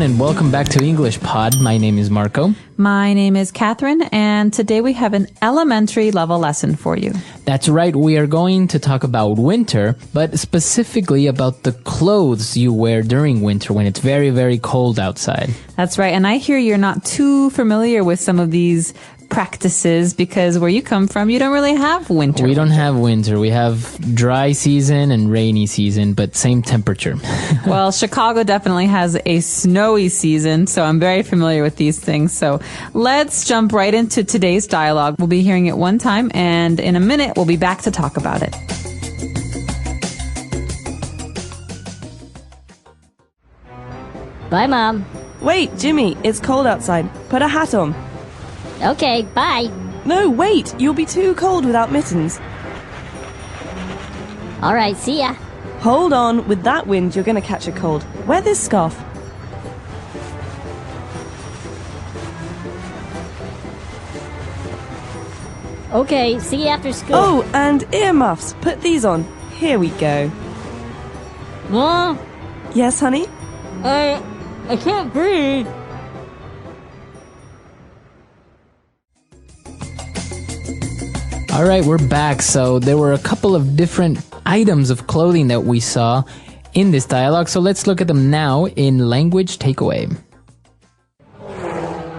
and welcome back to English Pod. My name is Marco. My name is Catherine, and today we have an elementary level lesson for you. That's right, we are going to talk about winter, but specifically about the clothes you wear during winter when it's very, very cold outside. That's right, and I hear you're not too familiar with some of these practices because where you come from, you don't really have winter. We don't have winter. We have dry season and rainy season, but same temperature. Well, Chicago definitely has a snowy season, so I'm very familiar with these things. So let's jump right into today's dialogue. We'll be hearing it one time, and in a minute, we'll be back to talk about it. Bye, Mom. Wait, Jimmy, it's cold outside. Put a hat on. Okay, bye. No, wait, you'll be too cold without mittens. All right, see ya. Hold on, with that wind you're going to catch a cold. Wear this scarf. Okay, see you after school. Oh, and earmuffs. Put these on. Here we go. Mom, Yes, honey? I can't breathe. All right, we're back. So there were a couple of different items of clothing that we saw in this dialogue. So let's look at them now in language takeaway.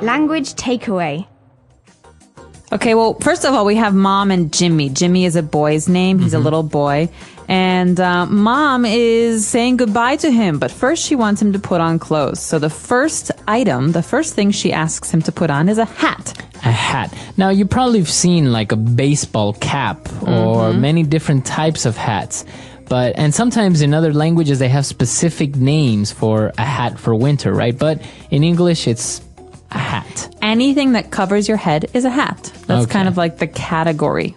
Language takeaway. Okay, well, first of all, we have Mom and Jimmy. Jimmy is a boy's name. He's a little boy. And Mom is saying goodbye to him, but first she wants him to put on clothes. So the first thing she asks him to put on is a hat. A hat. Now, you probably have seen like a baseball cap or many different types of hats. And sometimes in other languages, they have specific names for a hat for winter, right? But in English, it's a hat. Anything that covers your head is a hat. That's kind of like the category.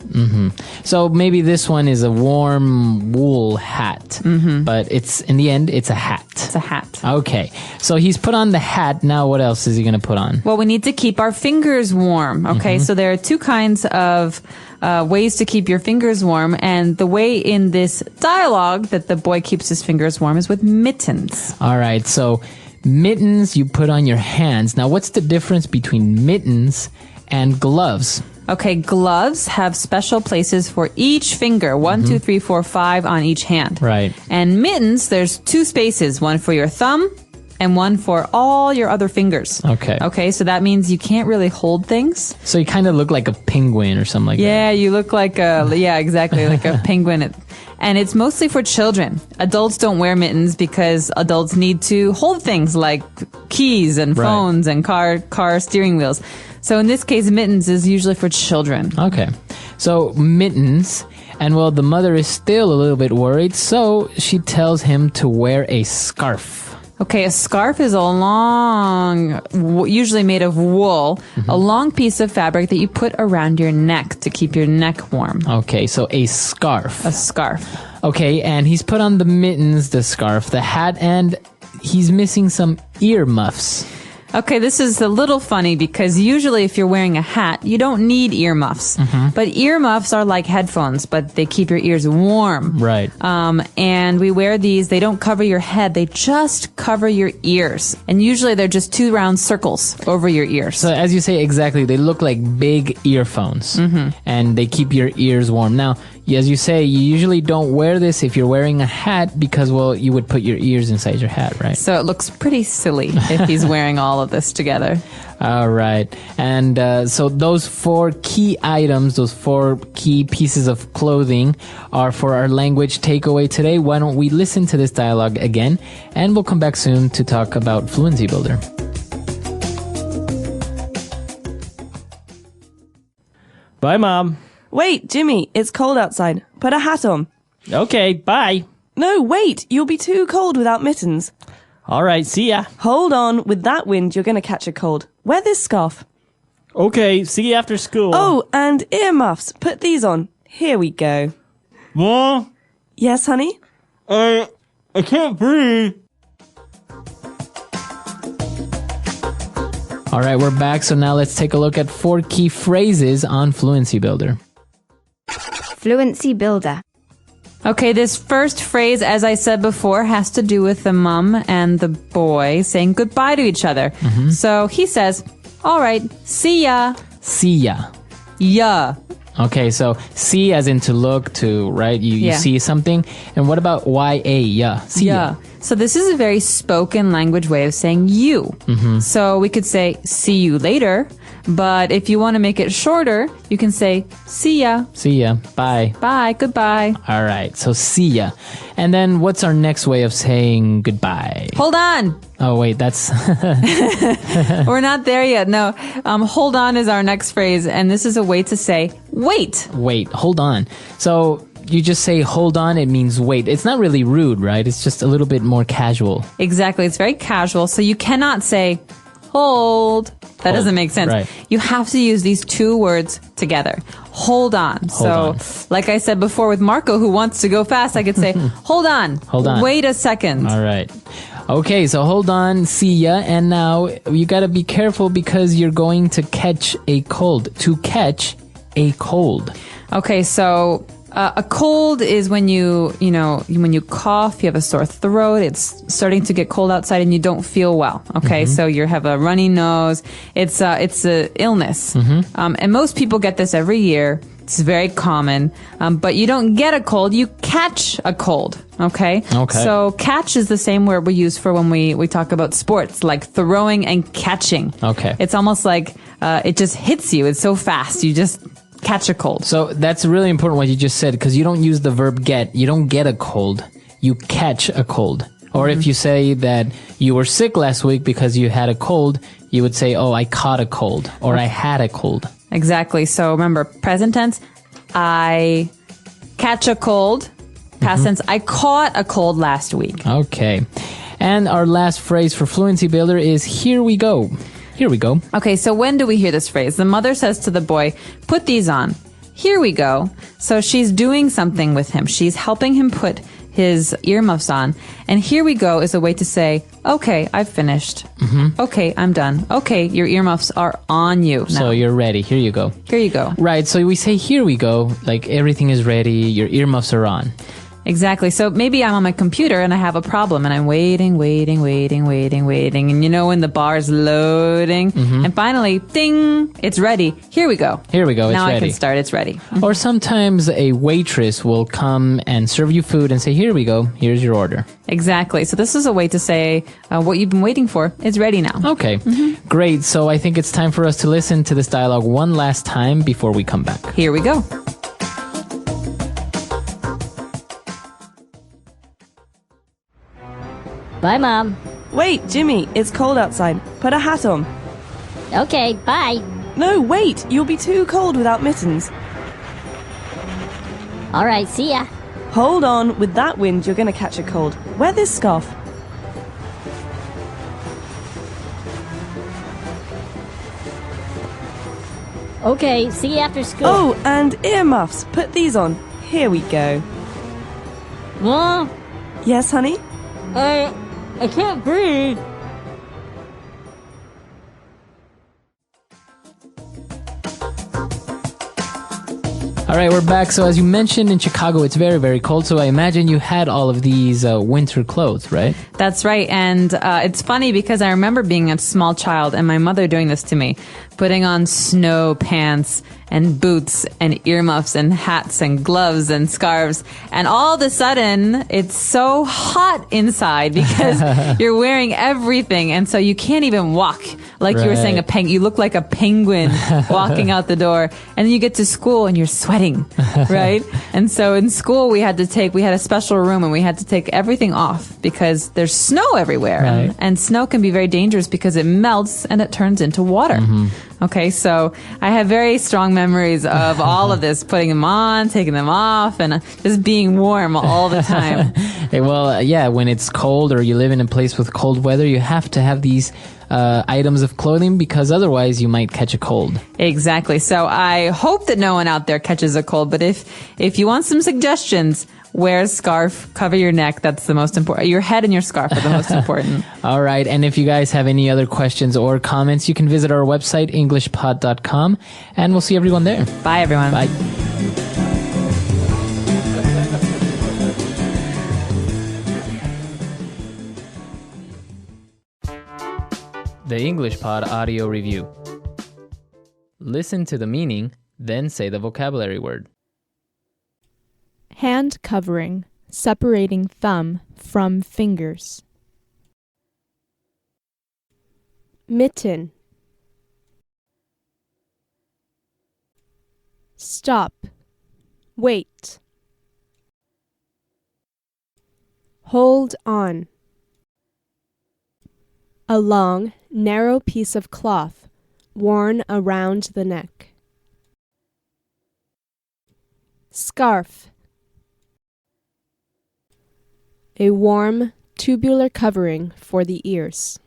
So maybe this one is a warm wool hat, but in the end, it's a hat. It's a hat. Okay. So he's put on the hat. Now what else is he going to put on? Well, we need to keep our fingers warm. Okay, so there are two kinds of ways to keep your fingers warm. And the way in this dialogue that the boy keeps his fingers warm is with mittens. All right. So mittens you put on your hands. Now, what's the difference between mittens and gloves? Okay, gloves have special places for each finger. 1, 2, 3, 4, 5 on each hand. Right. And mittens, there's two spaces, one for your thumb and one for all your other fingers. Okay. Okay, so that means you can't really hold things. So you kind of look like a penguin or something like that. Yeah, you look like exactly, like a penguin. And it's mostly for children. Adults don't wear mittens because adults need to hold things like keys and phones and car steering wheels. So in this case, mittens is usually for children. Okay. So mittens, and well, the mother is still a little bit worried, so she tells him to wear a scarf. Okay, a scarf is a long, usually made of wool, a long piece of fabric that you put around your neck to keep your neck warm. Okay, so a scarf. A scarf. Okay, and he's put on the mittens, the scarf, the hat, and he's missing some ear muffs. Okay, this is a little funny because usually if you're wearing a hat, you don't need earmuffs. But earmuffs are like headphones, but they keep your ears warm. Right. And we wear these, they don't cover your head, they just cover your ears. And usually they're just two round circles over your ears. So as you say, exactly, they look like big earphones. And they keep your ears warm. Now, as you say, you usually don't wear this if you're wearing a hat because, well, you would put your ears inside your hat, right? So it looks pretty silly if he's wearing all of this together. All right. And so those 4 key items, those 4 key pieces of clothing are for our language takeaway today. Why don't we listen to this dialogue again, and we'll come back soon to talk about Fluency Builder. Bye, Mom. Wait, Jimmy, it's cold outside. Put a hat on. Okay, bye. No, wait, you'll be too cold without mittens. All right, see ya. Hold on, with that wind you're going to catch a cold. Wear this scarf. Okay, see you after school. Oh, and earmuffs. Put these on. Here we go. Mom, Yes, honey? I can't breathe. All right, we're back. So now let's take a look at 4 key phrases on Fluency Builder. Fluency builder. Okay, this first phrase, as I said before, has to do with the mom and the boy saying goodbye to each other. So he says, all right, see ya. See ya. Yeah. Okay, so see as in to look, to, right? You Yeah. see something. And what about Y-A? Yeah. See ya. So this is a very spoken language way of saying you. So we could say, see you later. But if you want to make it shorter, you can say, see ya. See ya. Bye. Bye. Goodbye. All right, so see ya. And then what's our next way of saying goodbye? Hold on. Oh, wait, that's... We're not there yet. No. Hold on is our next phrase. And this is a way to say, wait. Wait, hold on. So you just say hold on, it means wait. It's not really rude, right? It's just a little bit more casual. Exactly. It's very casual. So you cannot say, hold. That doesn't make sense. Right. You have to use these two words together. Hold on. on. Like I said before with Marco, who wants to go fast, I could say, hold on. Hold on. Wait a second. All right. Okay, so hold on, see ya. And now you gotta be careful because you're going to catch a cold. To catch a cold. Okay, so a cold is when when you cough, you have a sore throat, it's starting to get cold outside and you don't feel well. Okay, so you have a runny nose. It's a illness. And most people get this every year. It's very common. But you don't get a cold, you catch a cold. Okay? Okay. So catch is the same word we use for when we talk about sports, like throwing and catching. Okay. It's almost like it just hits you. It's so fast. You just catch a cold. So that's really important what you just said because you don't use the verb get. You don't get a cold. You catch a cold. Or if you say that you were sick last week because you had a cold, you would say, oh, I caught a cold or I had a cold. Exactly. So remember, present tense, I catch a cold. Past tense, I caught a cold last week. Okay. And our last phrase for Fluency Builder is here we go. Here we go. Okay, so when do we hear this phrase? The mother says to the boy, put these on. Here we go. So she's doing something with him. She's helping him put his earmuffs on. And here we go is a way to say, okay, I've finished. Okay, I'm done. Okay, your earmuffs are on you now. So you're ready. Here you go. Here you go. Right. So we say here we go, like everything is ready. Your earmuffs are on. Exactly. So maybe I'm on my computer and I have a problem and I'm waiting. And you know when the bar is loading and finally, ding, it's ready. Here we go. Here we go. It's now ready. I can start. It's ready. Or sometimes a waitress will come and serve you food and say, here we go. Here's your order. Exactly. So this is a way to say what you've been waiting for is ready now. Okay. Great. So I think it's time for us to listen to this dialogue one last time before we come back. Here we go. Bye, Mom. Wait, Jimmy, it's cold outside. Put a hat on. Okay, bye. No, wait, you'll be too cold without mittens. All right, see ya. Hold on, with that wind, you're going to catch a cold. Wear this scarf. Okay, see you after school. Oh, and earmuffs. Put these on. Here we go. Mom, Yes, honey? I can't breathe. All right, we're back. So as you mentioned, in Chicago, it's very, very cold. So I imagine you had all of these winter clothes, right? That's right. And it's funny because I remember being a small child and my mother doing this to me, putting on snow pants and boots and earmuffs and hats and gloves and scarves. And all of a sudden, it's so hot inside because you're wearing everything. And so you can't even walk. Like you were saying, you look like a penguin walking out the door. And then you get to school and you're sweating, right? And so in school, we had a special room and we had to take everything off because there's snow everywhere. Right. And snow can be very dangerous because it melts and it turns into water. Okay, so I have very strong memories of all of this, putting them on, taking them off, and just being warm all the time. Hey, well, yeah, when it's cold or you live in a place with cold weather, you have to have these items of clothing because otherwise you might catch a cold. Exactly. So I hope that no one out there catches a cold, but if you want some suggestions, wear a scarf, cover your neck. That's the most important. Your head and your scarf are the most important. All right. And if you guys have any other questions or comments, you can visit our website, englishpod.com, and we'll see everyone there. Bye, everyone. Bye. The English Pod Audio Review. Listen to the meaning, then say the vocabulary word. Hand covering, separating thumb from fingers. Mitten. Stop. Wait. Hold on. A long, narrow piece of cloth worn around the neck. Scarf. A warm, tubular covering for the ears.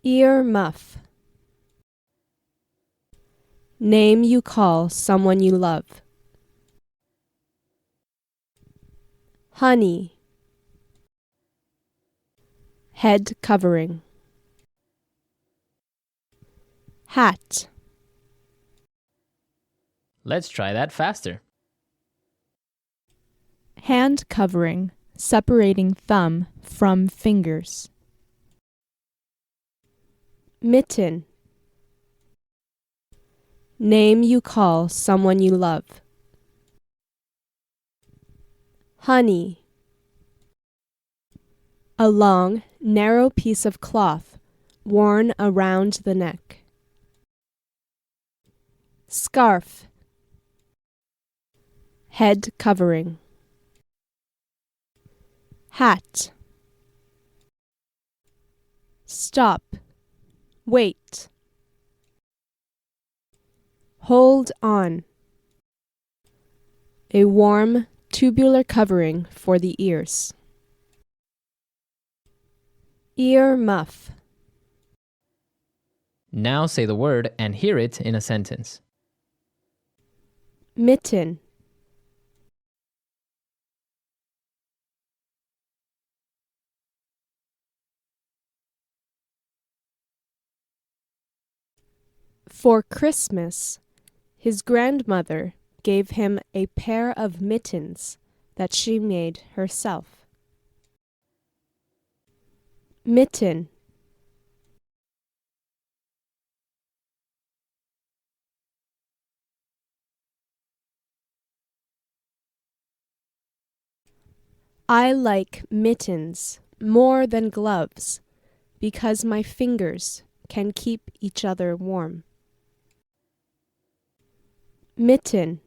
Ear muff. Name you call someone you love. Honey. Head covering. Hat. Let's try that faster. Hand covering, separating thumb from fingers. Mitten. Name you call someone you love. Honey. A long, narrow piece of cloth worn around the neck. Scarf. Head covering. Hat. Stop. Wait. Hold on. A warm, tubular covering for the ears. Ear muff. Now say the word and hear it in a sentence. Mitten. For Christmas, his grandmother gave him a pair of mittens that she made herself. Mitten. I like mittens more than gloves because my fingers can keep each other warm. Mitten.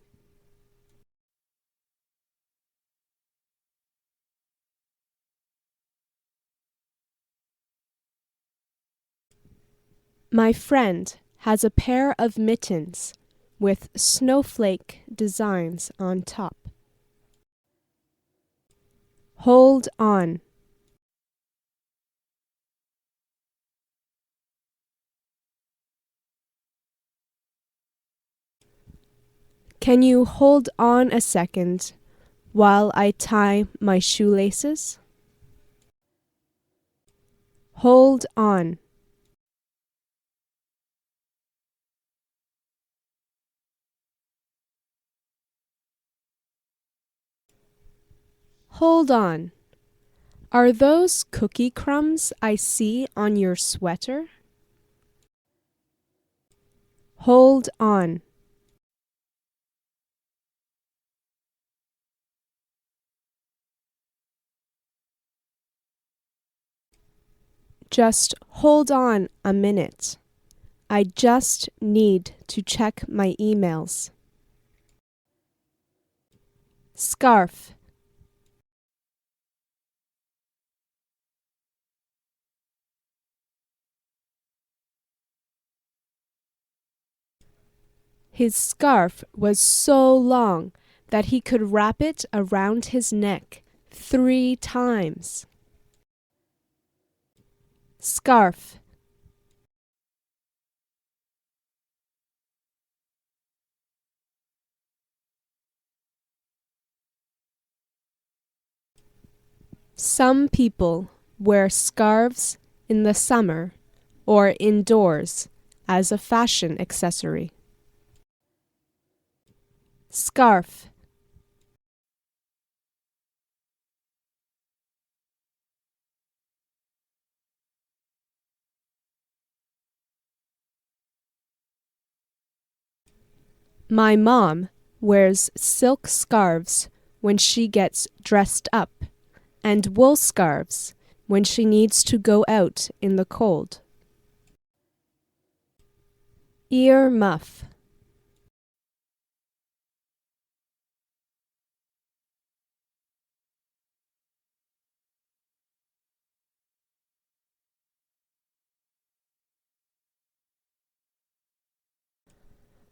My friend has a pair of mittens with snowflake designs on top. Hold on. Can you hold on a second while I tie my shoelaces? Hold on. Hold on. Are those cookie crumbs I see on your sweater? Hold on. Just hold on a minute. I just need to check my emails. Scarf. His scarf was so long that he could wrap it around his neck 3 times. Scarf. Some people wear scarves in the summer or indoors as a fashion accessory. Scarf. My mom wears silk scarves when she gets dressed up, and wool scarves when she needs to go out in the cold. Ear muff.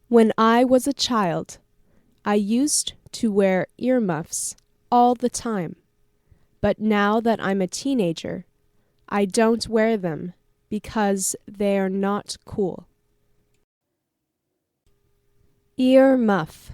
When I was a child, I used to wear earmuffs all the time. But now that I'm a teenager, I don't wear them because they are not cool. Ear muff.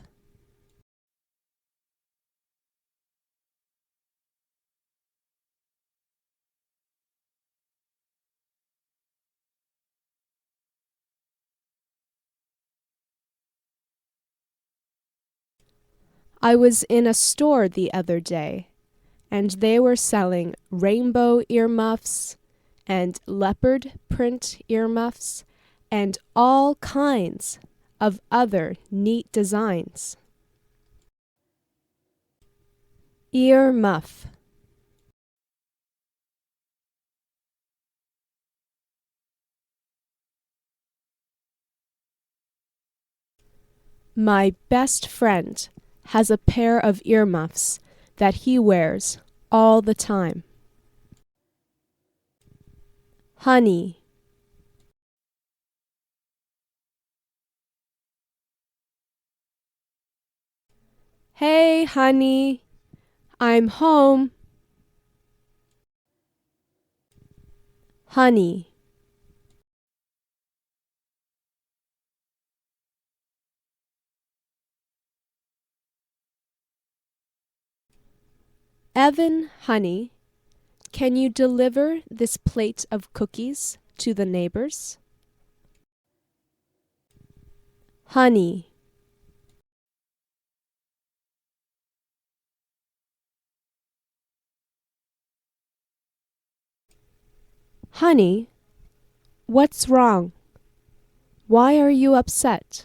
I was in a store the other day, and they were selling rainbow earmuffs and leopard print earmuffs and all kinds of other neat designs. Ear muff. My best friend has a pair of earmuffs that he wears all the time. Honey. Hey, honey, I'm home. Honey. Evan, honey, can you deliver this plate of cookies to the neighbors? Honey. Honey, what's wrong? Why are you upset?